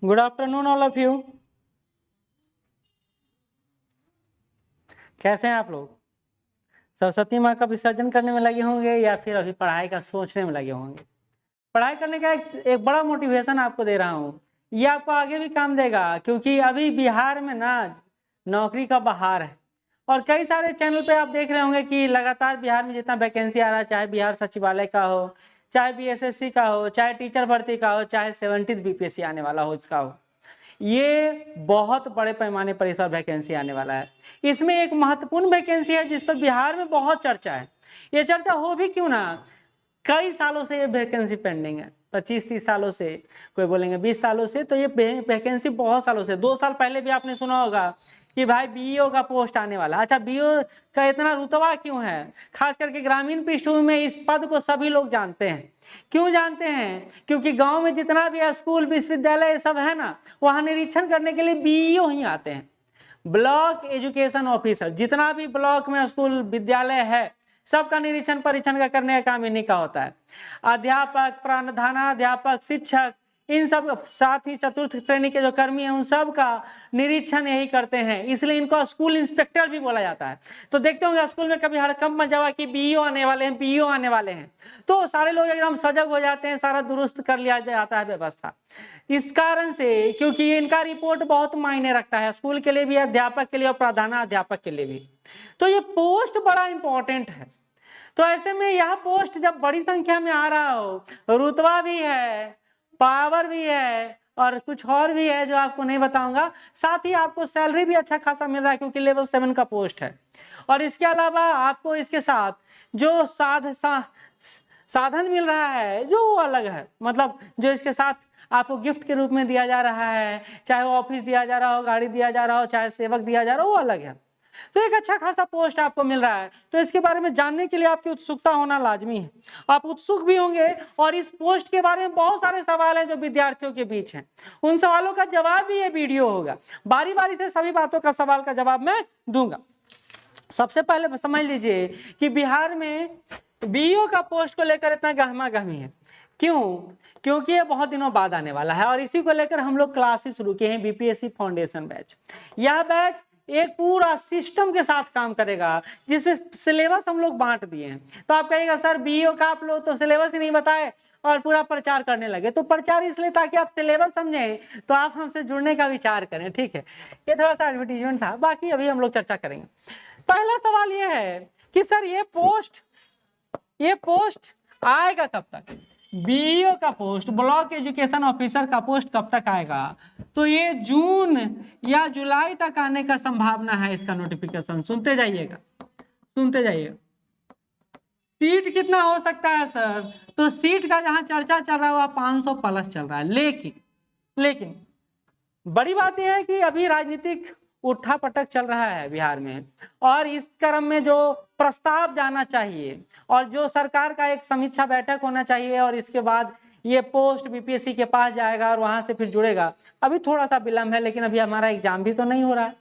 Good afternoon all of you. कैसे हैं आप लोग? सरस्वती माँ का विसर्जन करने में लगे होंगे या फिर अभी पढ़ाई का सोचने में लगे होंगे। पढ़ाई करने का एक बड़ा मोटिवेशन आपको दे रहा हूँ, ये आपको आगे भी काम देगा, क्योंकि अभी बिहार में ना नौकरी का बहार है और कई सारे चैनल पे आप देख रहे होंगे कि लगातार बिहार में जितना वैकेंसी आ रहा है, चाहे बिहार सचिवालय का हो, चाहे बीएसएससी का हो, चाहे टीचर भर्ती का हो, चाहे 70th बीपीएससी आने वाला हो इसका हो, ये बहुत बड़े पैमाने पर इस बार वैकेंसी आने वाला है। इसमें एक महत्वपूर्ण वैकेंसी है जिस पर बिहार में बहुत चर्चा है। ये चर्चा हो भी क्यों ना, कई सालों से ये वैकेंसी पेंडिंग है, 25-30 सालों से, कोई बोलेंगे 20 सालों से। तो ये वैकेंसी बहुत सालों से, 2 साल पहले भी आपने सुना होगा कि भाई बीईओ का पोस्ट आने वाला। अच्छा, बीईओ का इतना रुतबा क्यों है? खास करके ग्रामीण पृष्ठभूमि में इस पद को सभी लोग जानते हैं। क्यों जानते हैं? क्योंकि गांव में जितना भी स्कूल विश्वविद्यालय सब है ना, वहां निरीक्षण करने के लिए बीईओ ही आते हैं। ब्लॉक एजुकेशन ऑफिसर, जितना भी ब्लॉक में स्कूल विद्यालय है सबका निरीक्षण परीक्षण का करने का काम इन्हीं का होता है। अध्यापक, प्रधानाध्यापक, शिक्षक, इन सब साथ ही चतुर्थ श्रेणी के जो कर्मी हैं उन सब का निरीक्षण यही करते हैं, इसलिए इनको स्कूल इंस्पेक्टर भी बोला जाता है। तो देखते होंगे स्कूल में कभी हड़कंप मच जावा कि बीईओ आने वाले हैं, बीईओ आने वाले हैं, तो सारे लोग एकदम सजग हो जाते हैं, सारा दुरुस्त कर लिया जाता है व्यवस्था। इस कारण से, क्योंकि इनका रिपोर्ट बहुत मायने रखता है स्कूल के लिए भी, अध्यापक के लिए और प्रधानाध्यापक के लिए भी। तो ये पोस्ट बड़ा इंपॉर्टेंट है। तो ऐसे में यह पोस्ट जब बड़ी संख्या में आ रहा हो, रुतबा भी है, पावर भी है और कुछ और भी है जो आपको नहीं बताऊंगा, साथ ही आपको सैलरी भी अच्छा खासा मिल रहा है क्योंकि लेवल 7 का पोस्ट है। और इसके अलावा आपको इसके साथ जो साधन मिल रहा है जो वो अलग है, मतलब जो इसके साथ आपको गिफ्ट के रूप में दिया जा रहा है, चाहे वो ऑफिस दिया जा रहा हो, गाड़ी दिया जा रहा हो, चाहे सेवक दिया जा रहा हो, वो अलग है। तो एक अच्छा खासा पोस्ट आपको मिल रहा है, तो इसके बारे में जानने के लिए आपकी उत्सुकता होना लाजमी है। आप उत्सुक भी होंगे और इस पोस्ट के बारे में बहुत सारे सवाल हैं जो विद्यार्थियों के बीच हैं, उन सवालों का जवाब भी ये वीडियो होगा। बारी बारी से सभी बातों का सवाल का जवाब मैं दूंगा। सबसे पहले समझ लीजिए कि बिहार में बीईओ का पोस्ट को लेकर इतना गहमा गहमी है। क्यों? क्योंकि ये बहुत दिनों बाद आने वाला है और इसी को लेकर हम लोग क्लास भी शुरू किए हैं, बीपीएससी फाउंडेशन बैच। यह बैच एक पूरा सिस्टम के साथ काम करेगा जिसमें सिलेबस हम लोग बांट दिए हैं। तो आप कहेगा सर बीईओ का आप लोग तो सिलेबस ही नहीं बताए और पूरा प्रचार करने लगे। तो प्रचार इसलिए ताकि आप सिलेबस समझें, तो आप हमसे जुड़ने का विचार करें, ठीक है। ये थोड़ा सा एडवर्टीजमेंट था, बाकी अभी हम लोग चर्चा करेंगे। पहला सवाल ये है कि सर ये पोस्ट आएगा कब तक? बीईओ का पोस्ट, ब्लॉक एजुकेशन ऑफिसर का पोस्ट कब तक आएगा? तो ये जून या जुलाई तक आने का संभावना है इसका नोटिफिकेशन। सुनते जाइएगा, सुनते जाइएगा। सीट कितना हो सकता है सर? तो सीट का जहां चर्चा चल रहा है 500 प्लस चल रहा है। लेकिन बड़ी बात यह है कि अभी राजनीतिक उठा पटक चल रहा है बिहार में और इस क्रम में जो प्रस्ताव जाना चाहिए और जो सरकार का एक समीक्षा बैठक होना चाहिए और इसके बाद ये पोस्ट बीपीएससी के पास जाएगा और वहां से फिर जुड़ेगा, अभी थोड़ा सा विलंब है। लेकिन अभी हमारा एग्जाम भी तो नहीं हो रहा है,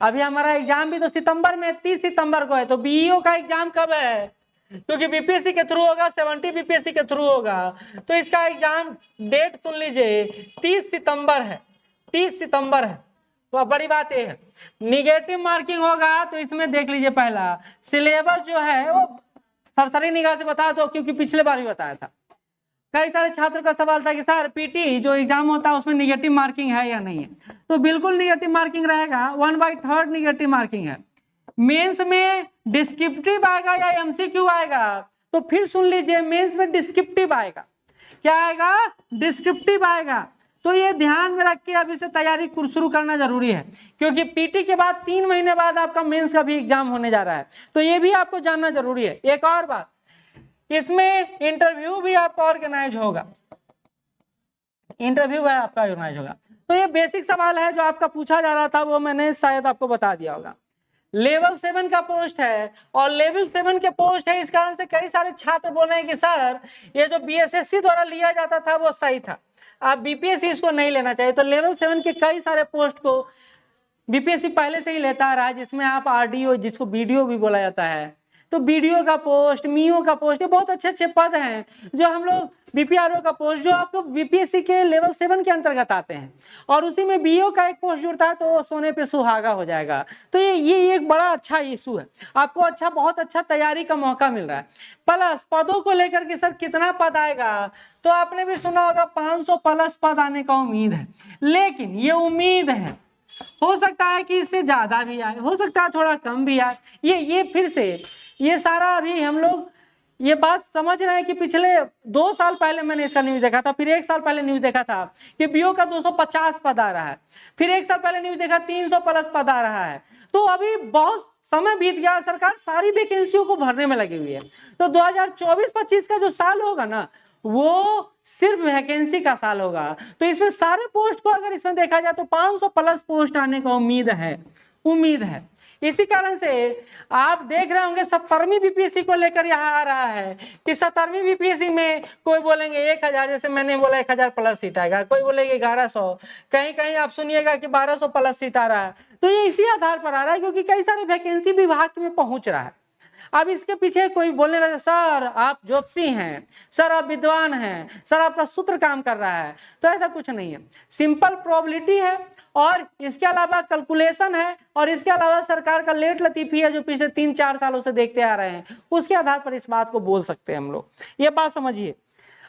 अभी हमारा एग्जाम भी तो सितंबर में 30 सितंबर को है। तो बीईओ का एग्जाम कब है? क्योंकि बीपीएससी के थ्रू होगा, 70 बीपीएससी के थ्रू होगा, तो इसका एग्जाम डेट सुन लीजिए 30 सितंबर है, 30 सितंबर है। तो बड़ी बात यह है निगेटिव मार्किंग होगा। तो इसमें देख लीजिए पहला सिलेबस जो है वो सरसरी निगाह से बता दो, क्योंकि पिछले बार भी बताया था। कई सारे छात्र का सवाल था कि सर पीटी जो एग्जाम होता है उसमें निगेटिव मार्किंग है या नहीं है? तो बिल्कुल निगेटिव मार्किंग रहेगा, 1/3 निगेटिव मार्किंग है। मेंस में डिस्क्रिप्टिव आएगा या एमसीक्यू आएगा? तो फिर सुन लीजिए, मेंस में डिस्क्रिप्टिव आएगा। क्या आएगा? डिस्क्रिप्टिव आएगा। तो ये ध्यान में रख के अभी से तैयारी शुरू करना जरूरी है, क्योंकि पीटी के बाद 3 महीने बाद आपका मेंस का भी एग्जाम होने जा रहा है। तो ये भी आपको जानना जरूरी है। एक और बात, इसमें इंटरव्यू भी आपका ऑर्गेनाइज होगा, इंटरव्यू है आपका ऑर्गेनाइज होगा। तो ये बेसिक सवाल है जो आपका पूछा जा रहा था, वो मैंने शायद आपको बता दिया होगा। लेवल 7 का पोस्ट है और लेवल 7 के पोस्ट है, इस कारण से कई सारे छात्र बोल रहे हैं कि सर ये जो बीएसएससी द्वारा लिया जाता था वो सही था, आप बीपीएससी इसको नहीं लेना चाहिए। तो लेवल 7 के कई सारे पोस्ट को बीपीएससी पहले से ही लेता आ रहा है, जिसमें आप आरडीओ, जिसको बीडीओ भी बोला जाता है, तो बीडीओ का पोस्ट, मीओ का पोस्ट, ये बहुत अच्छे अच्छे पद हैं जो हम लोग, बीपीआरओ का पोस्ट जो आपको बीपीएससी के लेवल 7 के अंतर्गत आते हैं, और उसी में बीओ का एक पोस्ट जुड़ता है तो सोने पे सुहागा हो जाएगा। तो ये एक बड़ा अच्छा इशू है, आपको अच्छा, बहुत अच्छा तैयारी का मौका मिल रहा है। प्लस पदों को लेकर के सर कितना पद आएगा, तो आपने भी सुना होगा 500 प्लस पद आने का उम्मीद है, लेकिन ये उम्मीद है, हो सकता है कि इससे ज्यादा भी आए, हो सकता है थोड़ा कम भी आए। ये फिर से ये सारा अभी हम लोग ये बात समझ रहे हैं कि पिछले 2 साल पहले मैंने इसका न्यूज देखा था, फिर 1 साल पहले न्यूज देखा था कि बीओ का 250 पद आ रहा है, फिर 1 साल पहले न्यूज देखा 300 प्लस पद आ रहा है। तो अभी बहुत समय बीत गया, सरकार सारी वैकेंसियों को भरने में लगी हुई है। तो 2024-25 का जो साल होगा ना, वो सिर्फ वैकेंसी का साल होगा। तो इसमें सारे पोस्ट को अगर इसमें देखा जाए तो 500 प्लस पोस्ट आने का उम्मीद है। इसी कारण से आप देख रहे होंगे 70वीं बीपीएससी को लेकर यहाँ आ रहा है कि 70वीं बीपीएससी में कोई बोलेंगे 1000, जैसे मैंने बोला 1000 प्लस सीट आएगा, कोई बोलेगा 1100, कहीं कहीं आप सुनिएगा कि 1200 प्लस सीट आ रहा है। तो ये इसी आधार पर आ रहा है क्योंकि कई सारे वैकेंसी विभाग में पहुंच रहा है। अब इसके पीछे कोई बोलने लगे सर आप ज्योतिषी हैं, सर आप विद्वान हैं, सर आपका सूत्र काम कर रहा है, तो ऐसा कुछ नहीं है। सिंपल प्रोबेबिलिटी है और इसके अलावा कैलकुलेशन है और इसके अलावा सरकार का लेट लतीफी है जो पिछले 3-4 सालों से देखते आ रहे हैं, उसके आधार पर इस बात को बोल सकते हैं हम लोग। ये बात समझिए,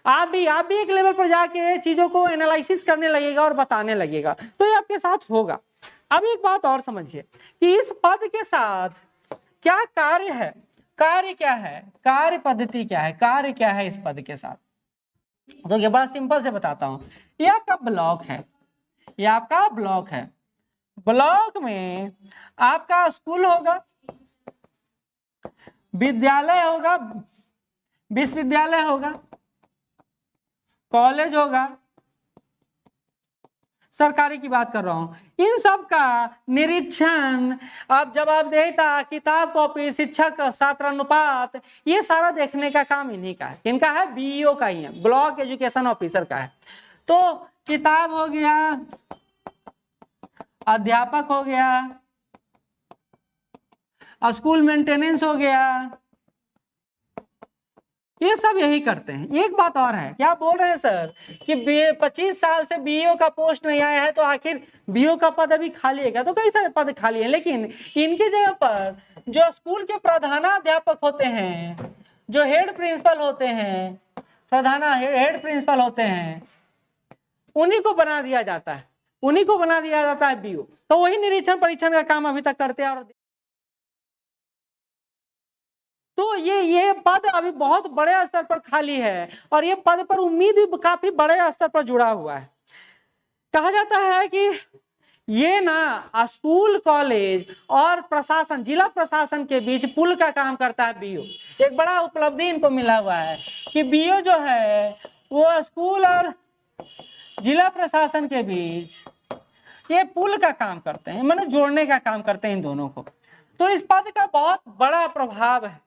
आप भी एक लेवल पर जाके चीजों को एनालिसिस करने लगेगा और बताने लगेगा तो ये आपके साथ होगा। अब एक बात और समझिए कि इस पद के साथ क्या कार्य है, कार्य क्या है, कार्य पद्धति क्या है, कार्य क्या है इस पद के साथ। तो ये बड़ा सिंपल से बताता हूं, ये आपका ब्लॉक है, ये आपका ब्लॉक है। ब्लॉक में आपका स्कूल होगा, विद्यालय होगा, विश्वविद्यालय होगा, कॉलेज होगा, सरकारी की बात कर रहा हूं। इन सब का निरीक्षण अब जवाबदेहिता, किताब कॉपी, शिक्षक छात्र अनुपात, ये सारा देखने का काम इन्हीं का है। इनका है बीईओ का ही है, ब्लॉक एजुकेशन ऑफिसर का है। तो किताब हो गया, अध्यापक हो गया, स्कूल मेंटेनेंस हो गया, ये सब यही करते हैं। एक बात और है, क्या बोल रहे हैं सर कि 25 साल से बीईओ का पोस्ट नहीं आया है तो आखिर बीईओ का पद अभी खाली है क्या? तो कई सारे पद खाली हैं, लेकिन इनकी जगह पर जो स्कूल के प्रधानाध्यापक होते हैं, जो हेड प्रिंसिपल होते हैं, हेड प्रिंसिपल होते हैं, उन्हीं को बना दिया जाता है, उन्हीं को बना दिया जाता है बीईओ। तो वही निरीक्षण परीक्षण का काम अभी तक करते हैं। और तो ये पद अभी बहुत बड़े स्तर पर खाली है और ये पद पर उम्मीद भी काफी बड़े स्तर पर जुड़ा हुआ है। कहा जाता है कि ये ना स्कूल, कॉलेज और प्रशासन, जिला प्रशासन के बीच पुल का काम करता है बीईओ। एक बड़ा उपलब्धि इनको मिला हुआ है कि बीईओ जो है वो स्कूल और जिला प्रशासन के बीच ये पुल का काम करते हैं, मतलब जोड़ने का काम करते हैं इन दोनों को। तो इस पद का बहुत बड़ा प्रभाव है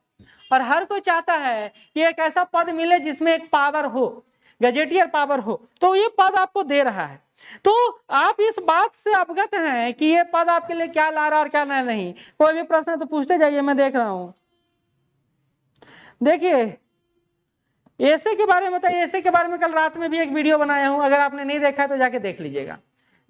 और हर कोई चाहता है कि एक ऐसा पद मिले जिसमें एक पावर हो, गजेटियर पावर हो। तो ये पद आपको दे रहा है, तो आप इस बात से अवगत हैं कि ये पद आपके लिए क्या ला रहा और क्या नहीं। कोई भी प्रश्न तो पूछते जाइए, मैं देख रहा हूं। देखिए ऐसे के बारे में बताइए, ऐसे के बारे में कल रात में भी एक वीडियो बनाया हूं, अगर आपने नहीं देखा है तो जाके देख लीजिएगा।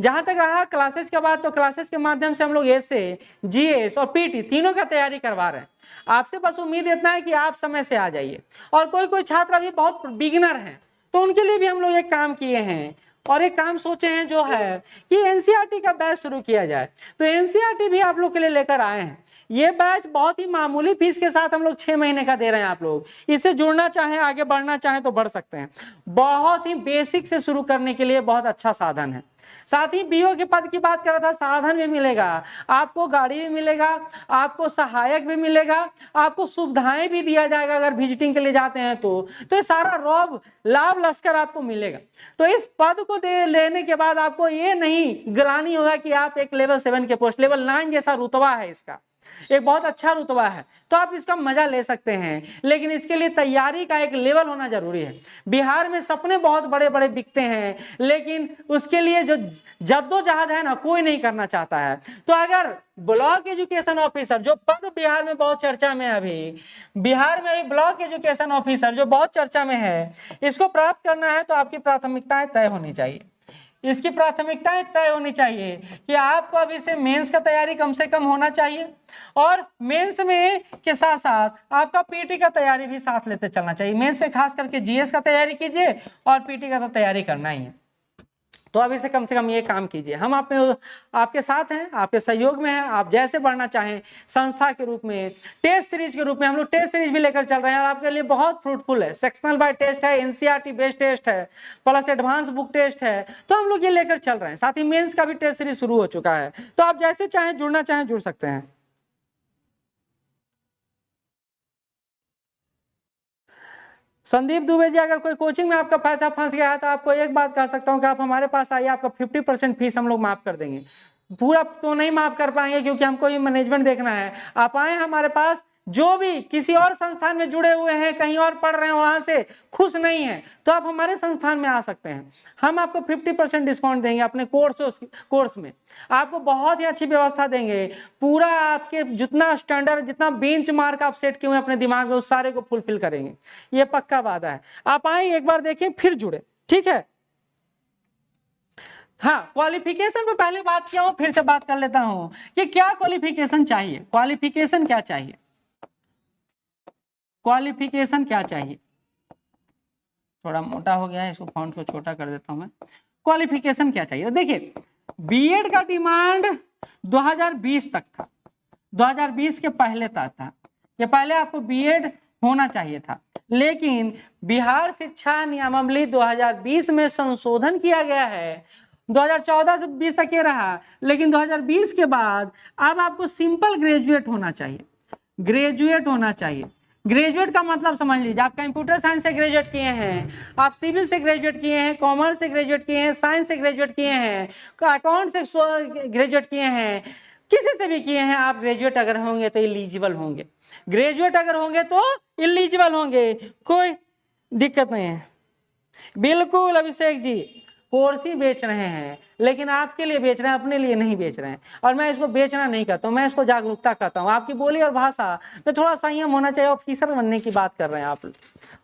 जहां तक रहा क्लासेस के बाद, तो क्लासेस के माध्यम से हम लोग ऐसे, जीएस और पीटी तीनों का तैयारी करवा रहे हैं। आपसे बस उम्मीद इतना है कि आप समय से आ जाइए। और कोई छात्र अभी बहुत बिगिनर हैं तो उनके लिए भी हम लोग एक काम किए हैं और एक काम सोचे हैं जो है कि एनसीईआरटी का बैच शुरू किया जाए। तो एनसीईआरटी भी आप लोग के लिए लेकर आए हैं। ये बैच बहुत ही मामूली फीस के साथ हम लोग 6 महीने का दे रहे हैं। आप लोग इससे जुड़ना चाहें, आगे बढ़ना चाहें तो बढ़ सकते हैं। बहुत ही बेसिक से शुरू करने के लिए बहुत अच्छा साधन है। साथ ही बीईओ के पद की बात कर रहा था, साधन भी मिलेगा आपको, गाड़ी भी मिलेगा आपको, सहायक भी मिलेगा आपको, सुविधाएं भी दिया जाएगा अगर विजिटिंग के लिए जाते हैं तो ये सारा लाभ लश्कर आपको मिलेगा। तो इस पद को लेने के बाद आपको ये नहीं गिलानी होगा कि आप एक लेवल 7 के पोस्ट, लेवल 9 जैसा रुतबा है इसका। एक बहुत अच्छा रुतबा है, तो आप इसका मजा ले सकते हैं। लेकिन इसके लिए तैयारी का एक लेवल होना जरूरी है। बिहार में सपने बहुत बड़े बड़े बिकते हैं, लेकिन उसके लिए जो जद्दोजहद है ना, कोई नहीं करना चाहता है। तो अगर ब्लॉक एजुकेशन ऑफिसर, जो पद बिहार में बहुत चर्चा में है, अभी बिहार में अभी ब्लॉक एजुकेशन ऑफिसर जो बहुत चर्चा में है, इसको प्राप्त करना है तो आपकी प्राथमिकताएं तय होनी चाहिए। इसकी प्राथमिकताएं तय होनी चाहिए कि आपको अभी से मेंस का तैयारी कम से कम होना चाहिए, और मेंस में के साथ साथ आपका पीटी का तैयारी भी साथ लेते चलना चाहिए। मेंस में खास करके जीएस का तैयारी कीजिए, और पीटी का तो तैयारी करना ही है। तो अभी से कम ये काम कीजिए। हम आपके साथ हैं, आपके सहयोग में हैं। आप जैसे बढ़ना चाहें, संस्था के रूप में, टेस्ट सीरीज के रूप में, हम लोग टेस्ट सीरीज भी लेकर चल रहे हैं और आपके लिए बहुत फ्रूटफुल है। सेक्शनल बाय टेस्ट है, एनसीईआरटी बेस्ड टेस्ट है, प्लस एडवांस बुक टेस्ट है, तो हम लोग ये लेकर चल रहे हैं। साथ ही मेंस का भी टेस्ट सीरीज शुरू हो चुका है। तो आप जैसे चाहें, जुड़ना चाहें, जुड़ सकते हैं। संदीप दुबे जी, अगर कोई कोचिंग में आपका पैसा फंस गया है तो आपको एक बात कह सकता हूं कि आप हमारे पास आइए, आपका 50% फीस हम लोग माफ कर देंगे। पूरा तो नहीं माफ कर पाएंगे क्योंकि हमको ये मैनेजमेंट देखना है। आप आए हमारे पास, जो भी किसी और संस्थान में जुड़े हुए हैं, कहीं और पढ़ रहे हैं, वहां से खुश नहीं है, तो आप हमारे संस्थान में आ सकते हैं। हम आपको 50% डिस्काउंट देंगे अपने कोर्स में। आपको बहुत ही अच्छी व्यवस्था देंगे। पूरा आपके जितना स्टैंडर्ड, जितना बेंच मार्क आप सेट किए हुए अपने दिमाग में, उस सारे को फुलफिल करेंगे। ये पक्का वादा है। आप आए, एक बार देखें, फिर जुड़े, ठीक है। हाँ, क्वालिफिकेशन पे पहले बात किया हूं, फिर से बात कर लेता हूं कि क्या क्वालिफिकेशन चाहिए। क्वालिफिकेशन क्या चाहिए? क्वालिफिकेशन क्या चाहिए? थोड़ा मोटा हो गया है, इसको फॉन्ट को छोटा कर देता हूं मैं। क्वालिफिकेशन क्या चाहिए? देखिए, बीएड का डिमांड 2020 तक था, 2020 के पहले तक था। ये पहले आपको बीएड होना चाहिए था, लेकिन बिहार शिक्षा नियमावली 2020 में संशोधन किया गया है। 2014 से 20 तक ये रहा, लेकिन 2020 के बाद अब आपको सिंपल ग्रेजुएट होना चाहिए। ग्रेजुएट होना चाहिए। ग्रेजुएट का मतलब समझ लीजिए, आप कंप्यूटर साइंस से ग्रेजुएट किए हैं, आप सिविल से ग्रेजुएट किए हैं, कॉमर्स से ग्रेजुएट किए हैं, साइंस से ग्रेजुएट किए हैं, अकाउंट से ग्रेजुएट किए हैं, किसी से भी किए हैं, आप ग्रेजुएट अगर होंगे तो एलिजिबल होंगे। ग्रेजुएट अगर होंगे तो एलिजिबल होंगे, कोई दिक्कत नहीं है। बिल्कुल अभिषेक जी, कोर्स ही बेच रहे हैं, लेकिन आपके लिए बेच रहे हैं, अपने लिए नहीं बेच रहे हैं। और मैं इसको बेचना नहीं कहता हूं, मैं इसको जागरूकता कहता हूं। आपकी बोली और भाषा में थोड़ा संयम होना चाहिए। ऑफिसर बनने की बात कर रहे हैं आप,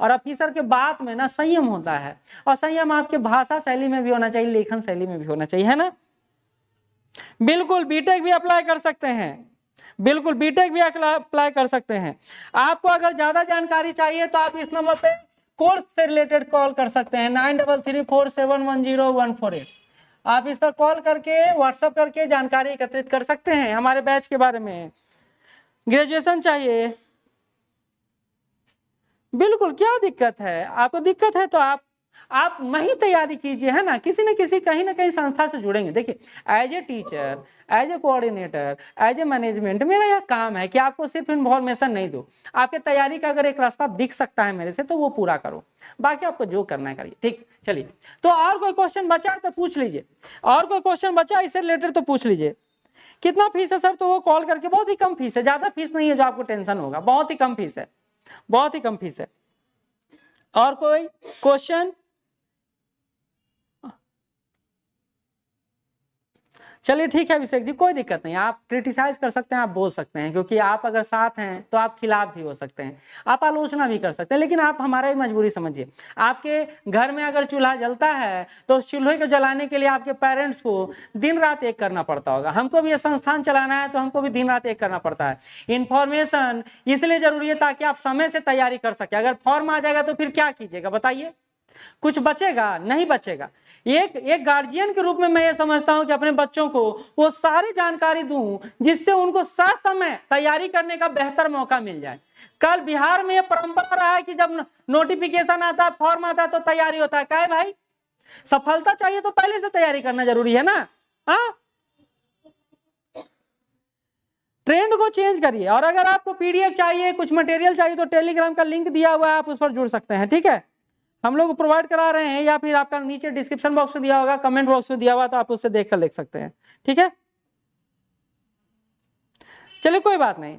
और ऑफिसर के बात में ना संयम होता है, और संयम आपके भाषा शैली में भी होना चाहिए, लेखन शैली में भी होना चाहिए, है ना। बिल्कुल बीटेक भी अप्लाई कर सकते हैं, बिल्कुल बीटेक भी अप्लाई कर सकते हैं। आपको अगर ज्यादा जानकारी चाहिए तो आप इस नंबर पे कोर्स से रिलेटेड कॉल कर सकते हैं, 9334710148। आप इस पर कॉल करके, व्हाट्सएप करके जानकारी एकत्रित कर सकते हैं हमारे बैच के बारे में। ग्रेजुएशन चाहिए, बिल्कुल, क्या दिक्कत है? आपको दिक्कत है तो आप वहीं तैयारी कीजिए, है ना। किसी न किसी, कहीं ना कहीं संस्था से जुड़ेंगे। देखिए, as a teacher, as a coordinator, as a management, मेरा यह काम है कि आपको सिर्फ इन्फॉर्मेशन नहीं दो। आपके तैयारी का अगर एक रास्ता दिख सकता है मेरे से, तो वो पूरा करो, बाकी आपको जो करना है करिए, ठीक। चलिए, तो और कोई क्वेश्चन बचा है तो पूछ लीजिए। और कोई क्वेश्चन बचा है इससे रिलेटेड तो पूछ लीजिए। कितना फीस है सर? तो वो कॉल करके, बहुत ही कम फीस है, ज्यादा फीस नहीं है जो आपको टेंशन होगा, बहुत ही कम फीस है, बहुत ही कम फीस है। और कोई क्वेश्चन? चलिए ठीक है अभिषेक जी, कोई दिक्कत नहीं, आप क्रिटिसाइज कर सकते हैं, आप बोल सकते हैं, क्योंकि आप अगर साथ हैं तो आप खिलाफ भी हो सकते हैं, आप आलोचना भी कर सकते हैं, लेकिन आप हमारा ही मजबूरी समझिए। आपके घर में अगर चूल्हा जलता है तो उस चूल्हे को जलाने के लिए आपके पेरेंट्स को दिन रात एक करना पड़ता होगा। हमको भी ये संस्थान चलाना है तो हमको भी दिन रात एक करना पड़ता है। इंफॉर्मेशन इसलिए जरूरी है ताकि आप समय से तैयारी कर सके। अगर फॉर्म आ जाएगा तो फिर क्या कीजिएगा बताइए? कुछ बचेगा? नहीं बचेगा। एक गार्जियन के रूप में मैं ये समझता हूं कि अपने बच्चों को वो सारी जानकारी दूं जिससे उनको ससमय तैयारी करने का बेहतर मौका मिल जाए। कल बिहार में ये परंपरा रहा है कि जब नोटिफिकेशन आता है, फॉर्म आता है तो तैयारी होता है। क्या है भाई? सफलता चाहिए तो पहले से तैयारी करना जरूरी है ना। हाँ, ट्रेंड को चेंज करिए। और अगर आपको पीडीएफ चाहिए, कुछ मटेरियल चाहिए, तो टेलीग्राम का लिंक दिया हुआ है, आप उस पर जुड़ सकते हैं, ठीक है। हम लोग प्रोवाइड करा रहे हैं, या फिर आपका नीचे डिस्क्रिप्शन बॉक्स में दिया होगा, कमेंट बॉक्स में दिया हुआ, तो आप उससे देखकर लिख सकते हैं, ठीक है। चलिए कोई बात नहीं।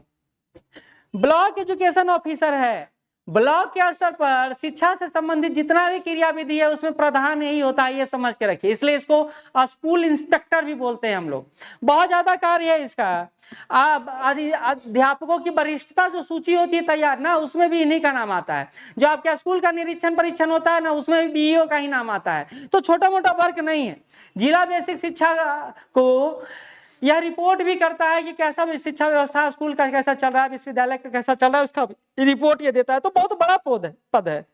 ब्लॉक एजुकेशन ऑफिसर है, ब्लॉक के स्तर पर शिक्षा से संबंधित जितना भी क्रियाविधि है उसमें प्रधान यही होता है, ये समझ के रखिए। इसलिए इसको स्कूल इंस्पेक्टर भी बोलते हैं हम लोग। बहुत ज्यादा कार्य है इसका। अध्यापकों की वरिष्ठता जो सूची होती है तैयार ना, उसमें भी इन्हीं का नाम आता है। जो आपके स्कूल का निरीक्षण परीक्षण होता है ना, उसमें भी बीईओ का ही नाम आता है। तो छोटा मोटा वर्क नहीं है। जिला बेसिक शिक्षा को यह रिपोर्ट भी करता है कि कैसा शिक्षा व्यवस्था स्कूल का कैसा चल रहा है, विश्वविद्यालय का कैसा चल रहा है, उसका रिपोर्ट ये देता है। तो बहुत बड़ा पद है।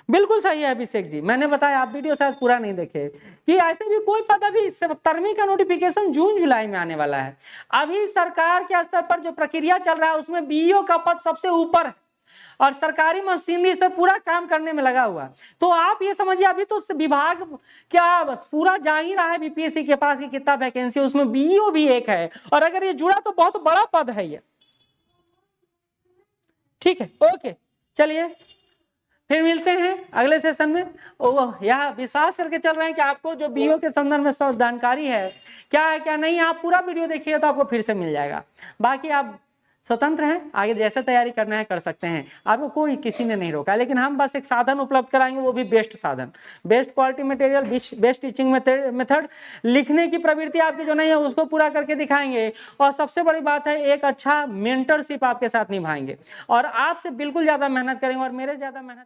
बिल्कुल सही है अभिषेक जी, मैंने बताया, आप वीडियो शायद पूरा नहीं देखे, कि ऐसे भी कोई पद अभी 17वीं का नोटिफिकेशन जून जुलाई में आने वाला है। अभी सरकार के स्तर पर जो प्रक्रिया चल रहा है उसमें बीईओ का पद सबसे ऊपर है और सरकारी मशीनरी इस पर पूरा काम करने में लगा हुआ। तो आप ये समझिए अभी तो विभाग क्या पूरा जा ही रहा है बीपीएससी के पास कि कितना वैकेंसी, उसमें बीईओ भी एक है। और अगर ये जुड़ा तो बहुत बड़ा पद है ये। ठीक है, ओके, चलिए फिर मिलते हैं अगले सेशन में। यह विश्वास करके चल रहे हैं कि आपको जो बीईओ के संदर्भ में सब जानकारी है क्या है क्या नहीं, आप पूरा वीडियो देखिए तो आपको फिर से मिल जाएगा। बाकी आप स्वतंत्र हैं, आगे जैसे तैयारी करना है कर सकते हैं, आपको कोई किसी ने नहीं रोका। लेकिन हम बस एक साधन उपलब्ध कराएंगे, वो भी बेस्ट साधन, best quality material, best teaching method, लिखने की प्रवृत्ति आपकी जो नहीं है उसको पूरा करके दिखाएंगे। और सबसे बड़ी बात है, एक अच्छा मेंटरशिप आपके साथ निभाएंगे और आपसे बिल्कुल ज्यादा मेहनत करेंगे और मेरे ज्यादा मेहनत